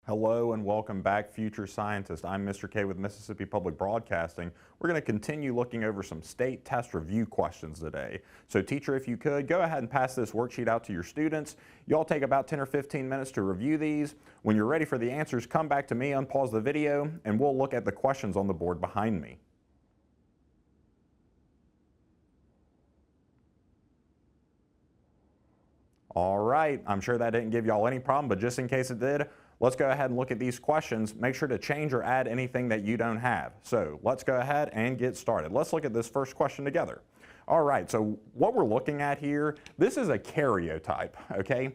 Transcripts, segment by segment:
Hello and welcome back, future scientists. I'm Mr. K with Mississippi Public Broadcasting. We're going to continue looking over some state test review questions today. So teacher, if you could, go ahead and pass this worksheet out to your students. You all take about 10 or 15 minutes to review these. When you're ready for the answers, come back to me, unpause the video, and we'll look at the questions on the board behind me. All right, I'm sure that didn't give y'all any problem, but just in case it did, let's go ahead and look at these questions. Make sure to change or add anything that you don't have. So let's go ahead and get started. Let's look at this first question together. All right, so what we're looking at here, this is a karyotype, okay?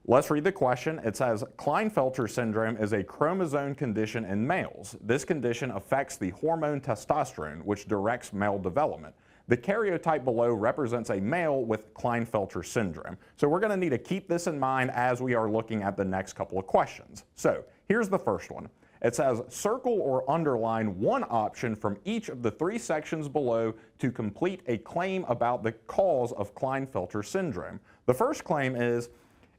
Let's read the question. It says, Klinefelter syndrome is a chromosome condition in males. This condition affects the hormone testosterone, which directs male development. The karyotype below represents a male with Klinefelter syndrome. So we're going to need to keep this in mind as we are looking at the next couple of questions. So here's the first one. It says, circle or underline one option from each of the three sections below to complete a claim about the cause of Klinefelter syndrome. The first claim is,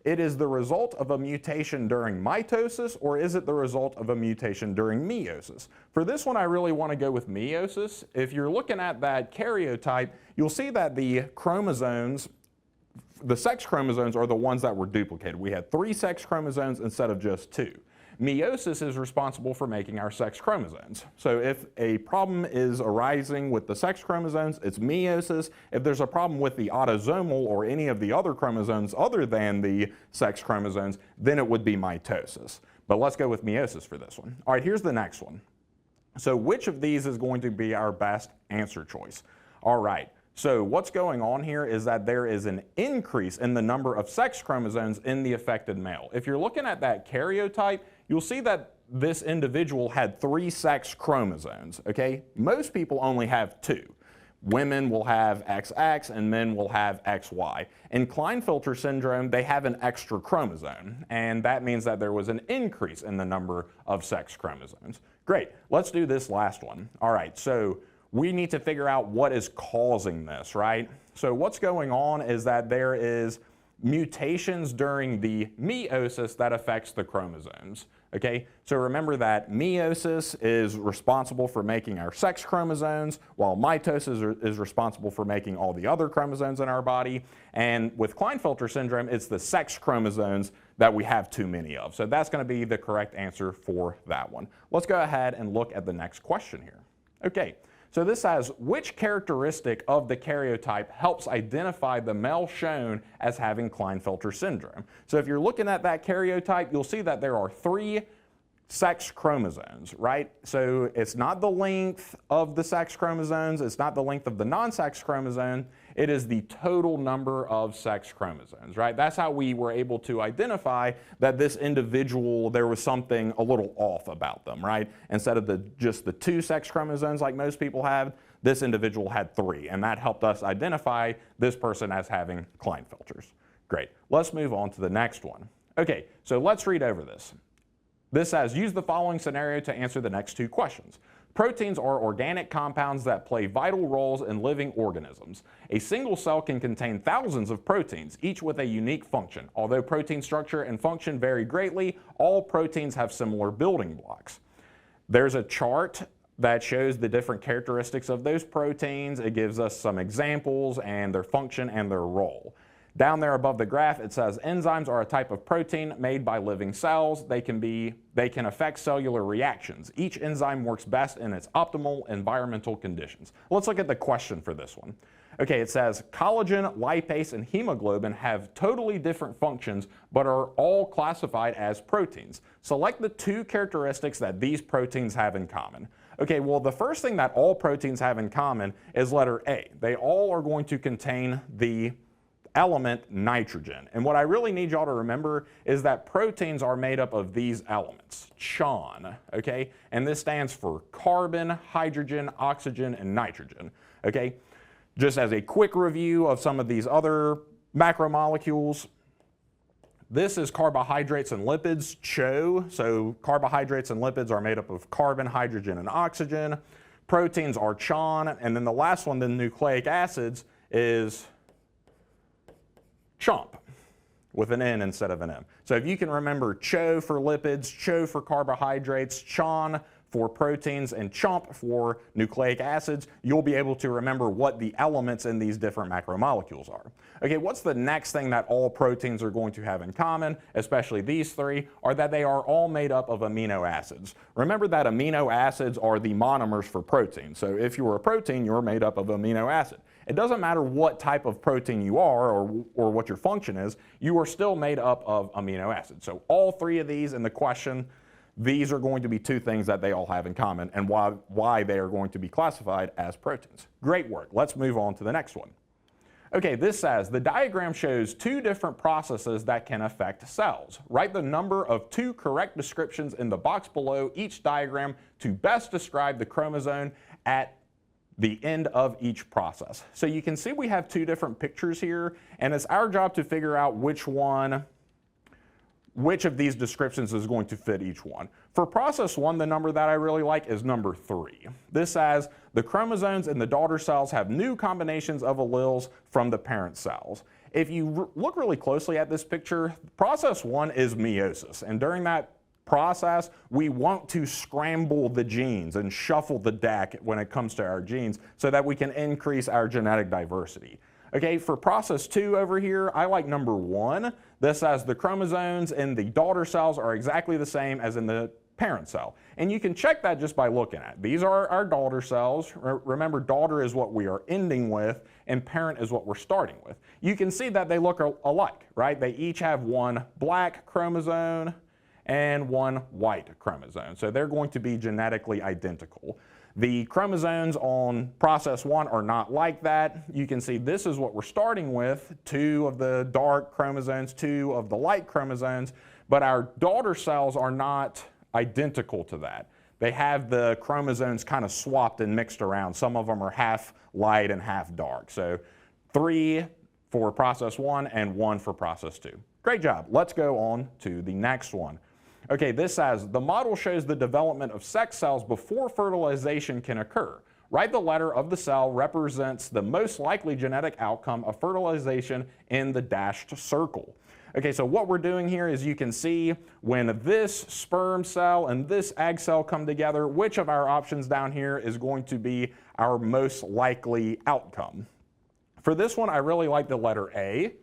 it is the result of a mutation during mitosis, or is it the result of a mutation during meiosis? For this one, I really want to go with meiosis. If you're looking at that karyotype, you'll see that the chromosomes, the sex chromosomes are the ones that were duplicated. We had 3 sex chromosomes instead of just 2. Meiosis is responsible for making our sex chromosomes. So if a problem is arising with the sex chromosomes, it's meiosis. If there's a problem with the autosomal or any of the other chromosomes other than the sex chromosomes, then it would be mitosis. But let's go with meiosis for this one. All right, here's the next one. So which of these is going to be our best answer choice? All right. So what's going on here is that there is an increase in the number of sex chromosomes in the affected male. If you're looking at that karyotype, you'll see that this individual had 3 sex chromosomes, okay? Most people only have 2. Women will have XX and men will have XY. In Klinefelter syndrome, they have an extra chromosome, and that means that there was an increase in the number of sex chromosomes. Great, let's do this last one. All right, so we need to figure out what is causing this, right? So what's going on is that there is mutations during the meiosis that affects the chromosomes, okay? So remember that meiosis is responsible for making our sex chromosomes, while mitosis is responsible for making all the other chromosomes in our body. And with Klinefelter syndrome, it's the sex chromosomes that we have too many of. So that's going to be the correct answer for that one. Let's go ahead and look at the next question here. Okay. So this says, which characteristic of the karyotype helps identify the male shown as having Klinefelter syndrome? So if you're looking at that karyotype, you'll see that there are 3 sex chromosomes, right? So it's not the length of the sex chromosomes, it's not the length of the non-sex chromosome, it is the total number of sex chromosomes, right? That's how we were able to identify that this individual, there was something a little off about them, right? Instead of just the 2 sex chromosomes like most people have, this individual had 3, and that helped us identify this person as having Klinefelters. Great, let's move on to the next one. Okay, so let's read over this. This says, use the following scenario to answer the next 2 questions. Proteins are organic compounds that play vital roles in living organisms. A single cell can contain thousands of proteins, each with a unique function. Although protein structure and function vary greatly, all proteins have similar building blocks. There's a chart that shows the different characteristics of those proteins. It gives us some examples and their function and their role. Down there above the graph, it says enzymes are a type of protein made by living cells. They can affect cellular reactions. Each enzyme works best in its optimal environmental conditions. Let's look at the question for this one. Okay, it says collagen, lipase, and hemoglobin have totally different functions, but are all classified as proteins. Select the 2 characteristics that these proteins have in common. Okay, well, the first thing that all proteins have in common is letter A. They all are going to contain the element nitrogen. And what I really need y'all to remember is that proteins are made up of these elements, CHON, okay? And this stands for carbon, hydrogen, oxygen, and nitrogen, okay? Just as a quick review of some of these other macromolecules, this is carbohydrates and lipids, CHO. So carbohydrates and lipids are made up of carbon, hydrogen, and oxygen. Proteins are CHON, and then the last one, the nucleic acids, is CHOMP. with an N instead of an M. So if you can remember CHO for lipids, CHO for carbohydrates, CHON for proteins, and CHOMP for nucleic acids, you'll be able to remember what the elements in these different macromolecules are. Okay, what's the next thing that all proteins are going to have in common, especially these three, are that they are all made up of amino acids. Remember that amino acids are the monomers for protein. So if you're a protein, you're made up of amino acid. It doesn't matter what type of protein you are or what your function is, you are still made up of amino acids. So all three of these in the question, these are going to be two things that they all have in common and why they are going to be classified as proteins. Great work. Let's move on to the next one. Okay, this says the diagram shows two different processes that can affect cells. Write the number of two correct descriptions in the box below each diagram to best describe the chromosome at the end of each process. So you can see we have two different pictures here, and it's our job to figure out which of these descriptions is going to fit each one. For process 1, the number that I really like is number 3. This says the chromosomes in the daughter cells have new combinations of alleles from the parent cells. If you look really closely at this picture, process 1 is meiosis, and during that process, we want to scramble the genes and shuffle the deck when it comes to our genes so that we can increase our genetic diversity. Okay, for process 2 over here, I like number 1. This says the chromosomes in the daughter cells are exactly the same as in the parent cell. And you can check that just by looking at it. These are our daughter cells. Remember, daughter is what we are ending with, and parent is what we're starting with. You can see that they look alike, right? They each have one black chromosome and one white chromosome. So they're going to be genetically identical. The chromosomes on process 1 are not like that. You can see this is what we're starting with, 2 of the dark chromosomes, 2 of the light chromosomes, but our daughter cells are not identical to that. They have the chromosomes kind of swapped and mixed around. Some of them are half light and half dark. So 3 for process 1 and 1 for process 2. Great job. Let's go on to the next one. Okay, this says, the model shows the development of sex cells before fertilization can occur. Write the letter of the cell represents the most likely genetic outcome of fertilization in the dashed circle. Okay, so what we're doing here is you can see when this sperm cell and this egg cell come together, which of our options down here is going to be our most likely outcome. For this one, I really like the letter A.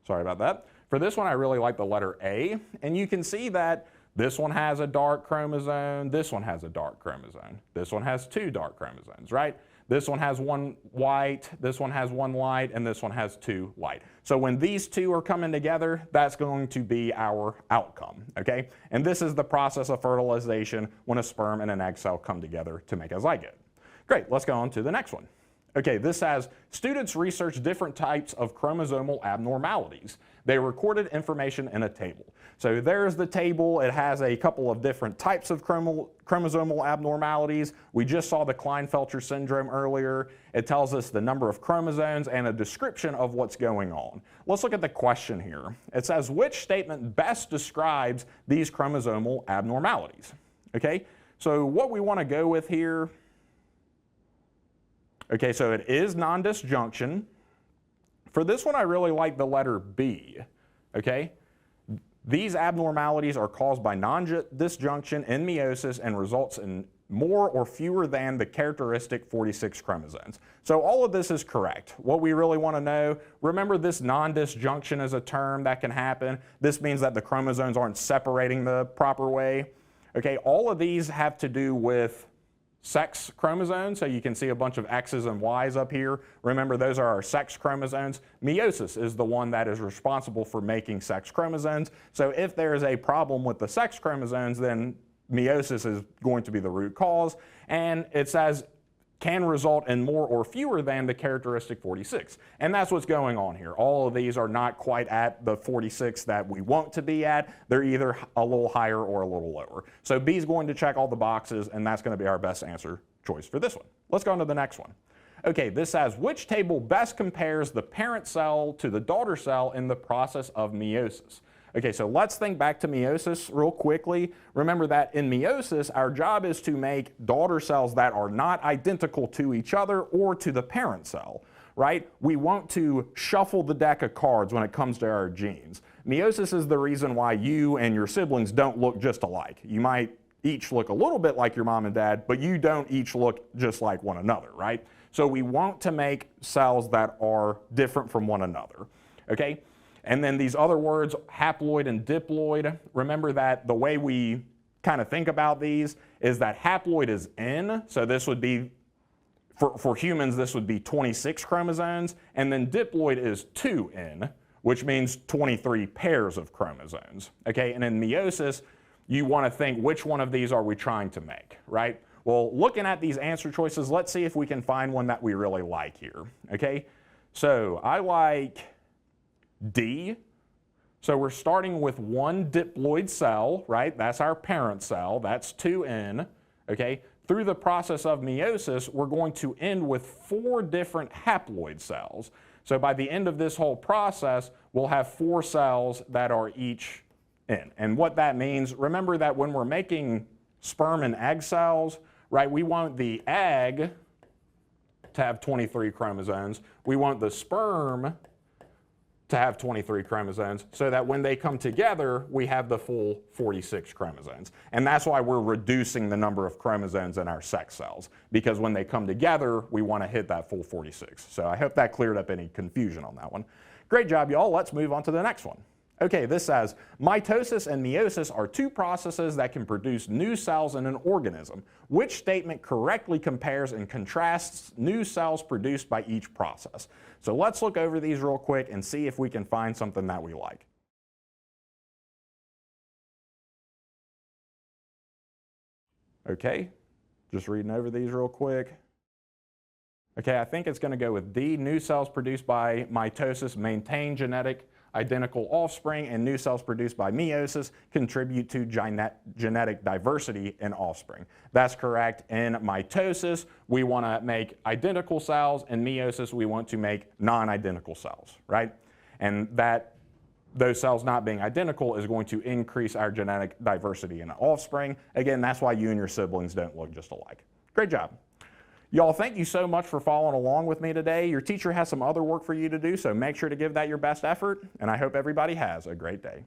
Sorry about that. For this one, I really like the letter A, and you can see that this one has a dark chromosome, this one has a dark chromosome, this one has 2 dark chromosomes, right? This one has 1 white, this one has 1 light, and this one has 2 light. So when these 2 are coming together, that's going to be our outcome, okay? And this is the process of fertilization when a sperm and an egg cell come together to make a zygote. Great, let's go on to the next one. Okay, this says, students research different types of chromosomal abnormalities. They recorded information in a table. So there's the table. It has a couple of different types of chromosomal abnormalities. We just saw the Klinefelter syndrome earlier. It tells us the number of chromosomes and a description of what's going on. Let's look at the question here. It says, which statement best describes these chromosomal abnormalities? Okay, so what we want to go with here, okay, so it is nondisjunction. For this one, I really like the letter B, okay? These abnormalities are caused by nondisjunction in meiosis and results in more or fewer than the characteristic 46 chromosomes. So all of this is correct. What we really want to know, remember this nondisjunction is a term that can happen. This means that the chromosomes aren't separating the proper way. Okay, all of these have to do with sex chromosomes, so you can see a bunch of X's and Y's up here. Remember, those are our sex chromosomes. Meiosis is the one that is responsible for making sex chromosomes. So if there is a problem with the sex chromosomes, then meiosis is going to be the root cause. And it says can result in more or fewer than the characteristic 46. And that's what's going on here. All of these are not quite at the 46 that we want to be at. They're either a little higher or a little lower. So B is going to check all the boxes, and that's going to be our best answer choice for this one. Let's go on to the next one. Okay, this says, which table best compares the parent cell to the daughter cell in the process of meiosis? Okay, so let's think back to meiosis real quickly. Remember that in meiosis, our job is to make daughter cells that are not identical to each other or to the parent cell. right? We want to shuffle the deck of cards when it comes to our genes. Meiosis is the reason why you and your siblings don't look just alike. You might each look a little bit like your mom and dad, but you don't each look just like one another, right? So we want to make cells that are different from one another, okay? And then these other words, haploid and diploid, remember that the way we kind of think about these is that haploid is N, so this would be, for humans, this would be 26 chromosomes, and then diploid is 2N, which means 23 pairs of chromosomes, okay? And in meiosis, you want to think which one of these are we trying to make, right? Well, looking at these answer choices, let's see if we can find one that we really like here, okay? So I like D. So we're starting with one diploid cell, right? That's our parent cell. That's 2N, okay? Through the process of meiosis, we're going to end with 4 different haploid cells. So by the end of this whole process, we'll have 4 cells that are each N. And what that means, remember that when we're making sperm and egg cells, right, we want the egg to have 23 chromosomes. We want the sperm to have 23 chromosomes so that when they come together, we have the full 46 chromosomes. And that's why we're reducing the number of chromosomes in our sex cells, because when they come together, we want to hit that full 46. So I hope that cleared up any confusion on that one. Great job, y'all. Let's move on to the next one. Okay, this says, mitosis and meiosis are 2 processes that can produce new cells in an organism. Which statement correctly compares and contrasts new cells produced by each process? So let's look over these real quick and see if we can find something that we like. Okay, just reading over these real quick. Okay, I think it's going to go with D. New cells produced by mitosis maintain identical offspring, and new cells produced by meiosis contribute to genetic diversity in offspring. That's correct. In mitosis, we want to make identical cells. In meiosis, we want to make non-identical cells, right? And those cells not being identical is going to increase our genetic diversity in offspring. Again, that's why you and your siblings don't look just alike. Great job. Y'all, thank you so much for following along with me today. Your teacher has some other work for you to do, so make sure to give that your best effort, and I hope everybody has a great day.